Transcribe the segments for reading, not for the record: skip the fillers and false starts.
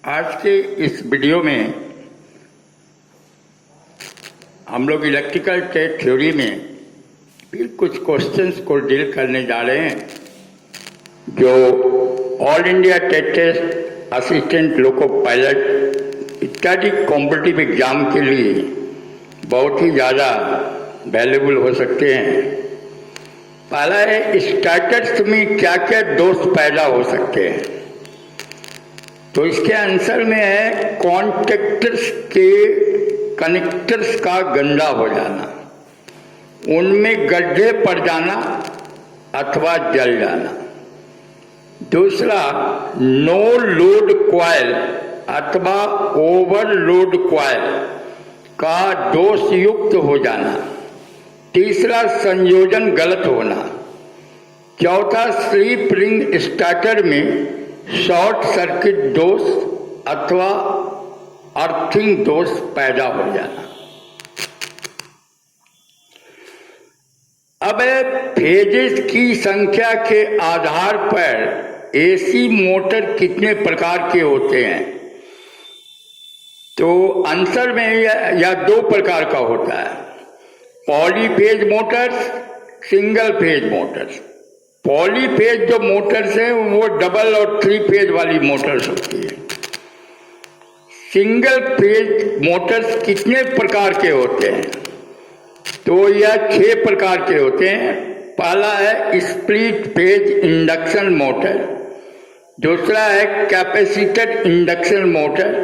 आज के इस वीडियो में हम लोग इलेक्ट्रिकल टेस्ट थ्योरी में फिर कुछ क्वेश्चंस को डील करने जा रहे हैं जो all India test assistant loco pilot इत्यादि कॉम्पिटिटिव एग्जाम के लिए बहुत ही ज़्यादा वैल्यूबल हो सकते हैं। पहला है, स्टार्टर्स में क्या क्या दोष पैदा हो सकते हैं। तो इसके आंसर में है कॉन्टेक्टर्स के कनेक्टर्स का गंदा हो जाना, उनमें गड्ढे पड़ जाना अथवा जल जाना। दूसरा, नो लोड कॉइल अथवा ओवरलोड कॉइल का दोष युक्त हो जाना। तीसरा, संयोजन गलत होना। चौथा, स्लिप रिंग स्टार्टर में शॉर्ट सर्किट दोष अथवा अर्थिंग दोष पैदा हो जाना। अब फेजेस की संख्या के आधार पर एसी मोटर कितने प्रकार के होते हैं। तो आंसर में यह दो प्रकार का होता है, polyphase Motors, single phase Motors. Polyphase जो मोटर्स हैं वो डबल और थ्री फेज वाली मोटर्स होती है। सिंगल फेज मोटर्स कितने प्रकार के होते हैं, तो यह 6 प्रकार के होते हैं। पहला है स्प्लिट फेज इंडक्शन मोटर, दूसरा है कैपेसिटर इंडक्शन मोटर,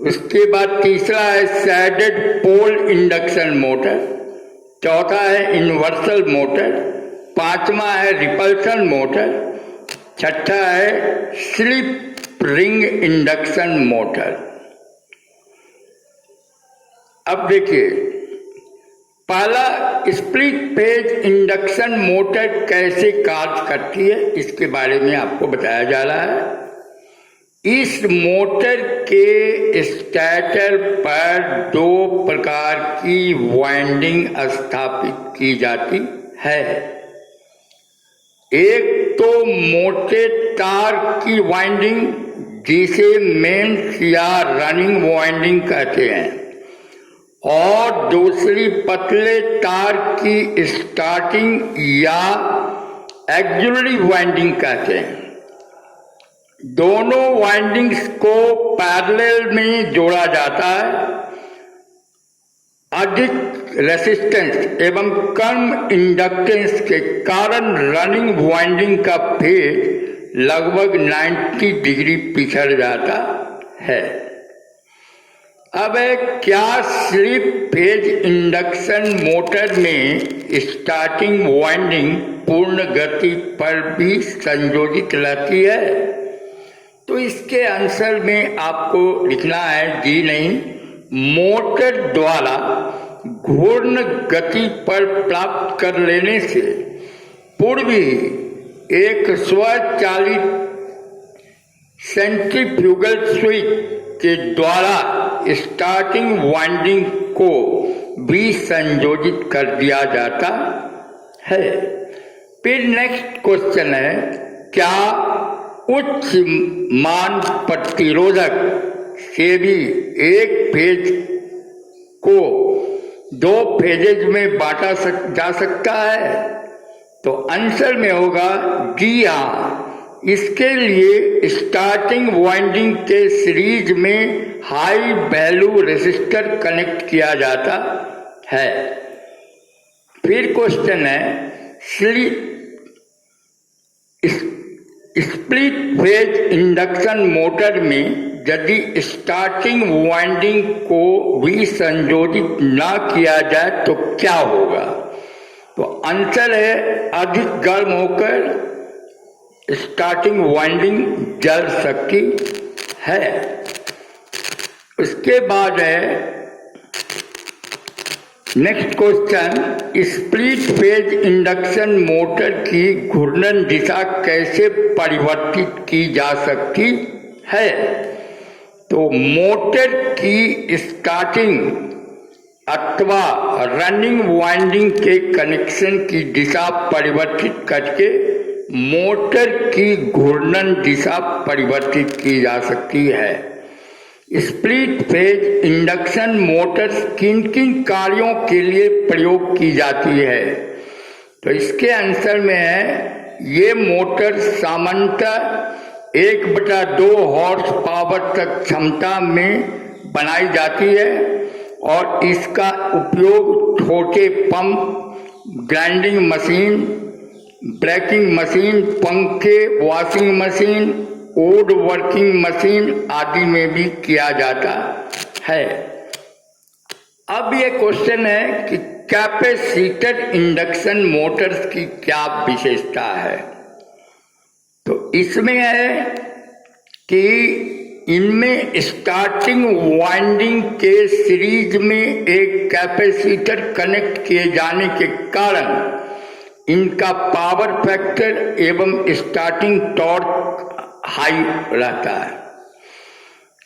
उसके बाद तीसरा है सैडेड पोल इंडक्शन मोटर, चौथा है इन्वर्सल मोटर, पांचवा है रिपल्सन मोटर, छठा है स्लिप रिंग इंडक्शन मोटर। अब देखिए, पहला स्प्लिट फेज इंडक्शन मोटर कैसे कार्य करती है, इसके बारे में आपको बताया जा रहा है। इस मोटर के स्टार्टर पर 2 प्रकार की वाइंडिंग स्थापित की जाती है। एक तो मोटे तार की वाइंडिंग जिसे मेंस या रनिंग वाइंडिंग कहते हैं, और दूसरी पतले तार की स्टार्टिंग या एक्सिलरी वाइंडिंग कहते हैं। दोनों वाइंडिंग्स को पैरेलल में जोड़ा जाता है। अधिक रेसिस्टेंस एवं कम इंडक्टेंस के कारण रनिंग वाइंडिंग का फेज लगभग 90 डिग्री पिछड़ जाता है। अब क्या स्लिप फेज इंडक्शन मोटर में स्टार्टिंग वाइंडिंग पूर्ण गति पर भी संयोजित रहती है? तो इसके आंसर में आपको लिखना है जी नहीं। मोटर द्वारा घूर्ण गति पर प्राप्त कर लेने से पूर्व ही एक स्वचालित सेंट्रीफ्यूगल स्विच के द्वारा स्टार्टिंग वाइंडिंग को भी संयोजित कर दिया जाता है। फिर नेक्स्ट क्वेश्चन है, क्या उच्च मान प्रतिरोधक से भी एक फेज को 2 फेजेज में बांटा जा सकता है? तो आंसर में होगा जी हाँ। इसके लिए स्टार्टिंग वाइंडिंग के सीरीज में हाई वैल्यू रेसिस्टर कनेक्ट किया जाता है। फिर क्वेश्चन है, स्प्लिट फेज इंडक्शन मोटर में यदि स्टार्टिंग वाइंडिंग को भी संयोजित ना किया जाए तो क्या होगा? तो आंसर है अधिक गर्म होकर स्टार्टिंग वाइंडिंग जल सकती है। उसके बाद है next question, split phase induction motor की घूर्णन दिशा कैसे परिवर्तित की जा सकती है? तो मोटर की स्टार्टिंग अथवा रनिंग वाइंडिंग के कनेक्शन की दिशा परिवर्तित करके मोटर की घूर्णन दिशा परिवर्तित की जा सकती है। स्प्लिट फेज इंडक्शन मोटर्स किन किन कार्यों के लिए प्रयोग की जाती है? तो इसके आंसर में है, ये मोटर सामान्यतः 1/2 हॉर्स पावर तक क्षमता में बनाई जाती है और इसका उपयोग छोटे pump, grinding machine, braking machine, पंखे, washing machine, wood working machine आदि में भी किया जाता है। अब ये क्वेश्चन है कि कैपेसिटर इंडक्शन मोटर्स की क्या विशेषता है? तो इसमें है कि इनमें स्टार्टिंग वाइंडिंग के सीरीज में एक कैपेसिटर कनेक्ट किए जाने के कारण इनका पावर फैक्टर एवं स्टार्टिंग टॉर्क हाई रहता है।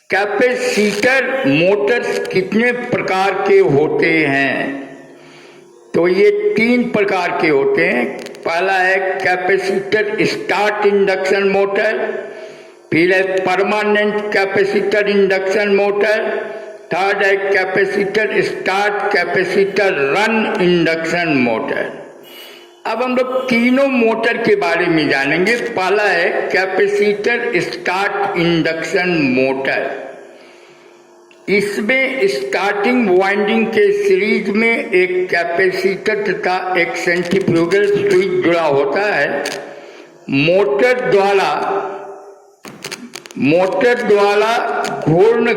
कैपेसिटर मोटर्स कितने प्रकार के होते हैं? तो ये 3 प्रकार के होते हैं। पहला है कैपेसिटर स्टार्ट इंडक्शन मोटर, फिर है permanent capacitor induction motor, third है capacitor start capacitor run induction motor. अब हम लोग तीनों मोटर के बारे में जानेंगे। पहला है कैपेसिटर स्टार्ट इंडक्शन मोटर। इसमें स्टार्टिंग वाइंडिंग के सीरीज में एक कैपेसिटर तथा एक सेंट्रीफ्यूगल स्विच जुड़ा होता है। मोटर द्वारा पूर्ण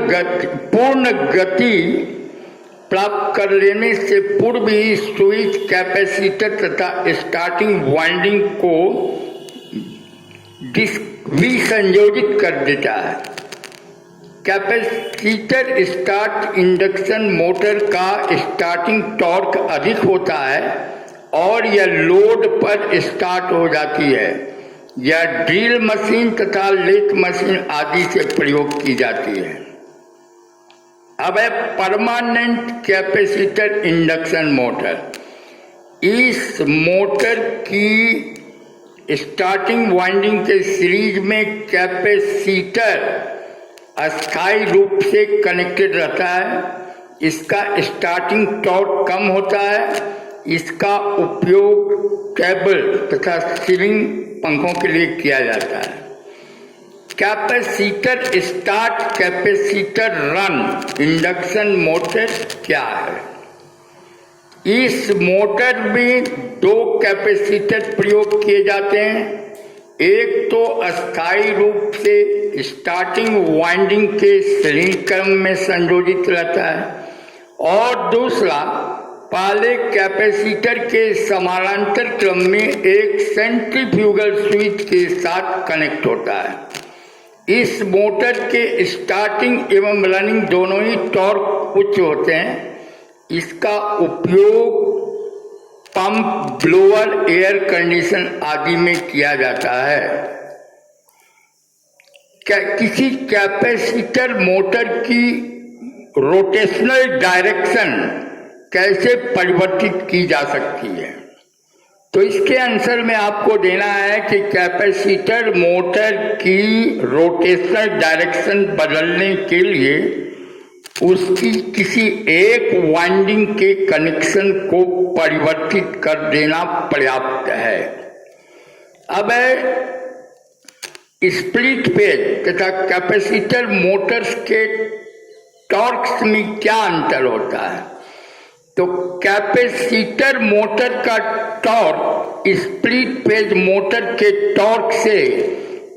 गति प्राप्त कर लेने से पूर्व ही स्विच कैपेसिटर तथा स्टार्टिंग वाइंडिंग को विसंयोजित कर देता है। कैपेसिटर स्टार्ट इंडक्शन मोटर का स्टार्टिंग टॉर्क अधिक होता है और यह लोड पर स्टार्ट हो जाती है। यह ड्रिल मशीन तथा लेथ मशीन आदि से प्रयोग की जाती है। अब है परमानेंट कैपेसिटर इंडक्शन मोटर। इस मोटर की स्टार्टिंग वाइंडिंग के सीरीज में कैपेसिटर अस्थायी रूप से कनेक्टेड रहता है। इसका स्टार्टिंग टॉर्क कम होता है। इसका उपयोग केबल तथा सीलिंग पंखों के लिए किया जाता है। Capacitor start capacitor run induction motor क्या है? इस मोटर में 2 कैपेसिटर प्रयोग किए जाते हैं। एक तो अस्थायी रूप से स्टार्टिंग वाइंडिंग के श्रेणी क्रम में संयोजित रहता है और दूसरा पहले कैपेसिटर के समानांतर क्रम में एक सेंट्रीफ्यूगल स्विच के साथ कनेक्ट होता है। इस मोटर के स्टार्टिंग एवं रनिंग दोनों ही टॉर्क उच्च होते हैं। इसका उपयोग पंप, ब्लोअर, एयर कंडीशन आदि में किया जाता है। किसी कैपेसिटर मोटर की रोटेशनल डायरेक्शन कैसे परिवर्तित की जा सकती है? तो इसके आंसर में आपको देना है कि कैपेसिटर मोटर की रोटेशनल डायरेक्शन बदलने के लिए उसकी किसी एक वाइंडिंग के कनेक्शन को परिवर्तित कर देना पर्याप्त है। अब स्प्लिट फेज तथा कैपेसिटर मोटर्स के टॉर्क्स में क्या अंतर होता है? तो कैपेसिटर मोटर का टॉर्क स्प्लिट फेज मोटर के टॉर्क से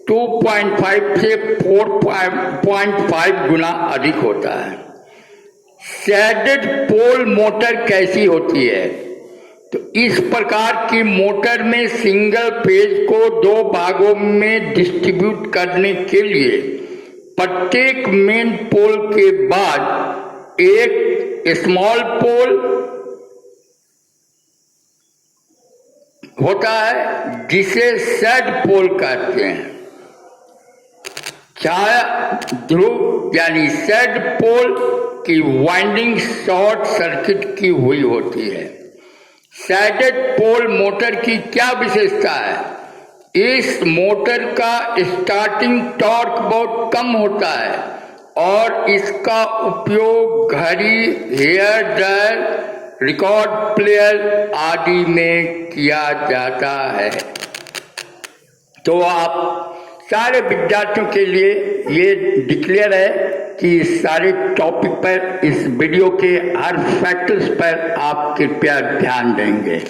2.5 से 4.5 गुना अधिक होता है। शैडेड पोल मोटर कैसी होती है? तो इस प्रकार की मोटर में सिंगल फेज को 2 भागों में डिस्ट्रीब्यूट करने के लिए प्रत्येक मेन पोल के बाद एक स्मॉल पोल होता है जिसे सैड पोल कहते हैं। छाया ध्रुव यानी सैड पोल की वाइंडिंग शॉर्ट सर्किट की हुई होती है। सैडेड पोल मोटर की क्या विशेषता है? इस मोटर का स्टार्टिंग टॉर्क बहुत कम होता है और इसका उपयोग घड़ी, हेयर ड्रायर, रिकॉर्ड प्लेयर आदि में किया जाता है। तो आप सारे विद्यार्थियों के लिए ये डिक्लेयर है कि इस सारे टॉपिक पर, इस वीडियो के हर फैक्टर्स पर आप कृपया ध्यान देंगे।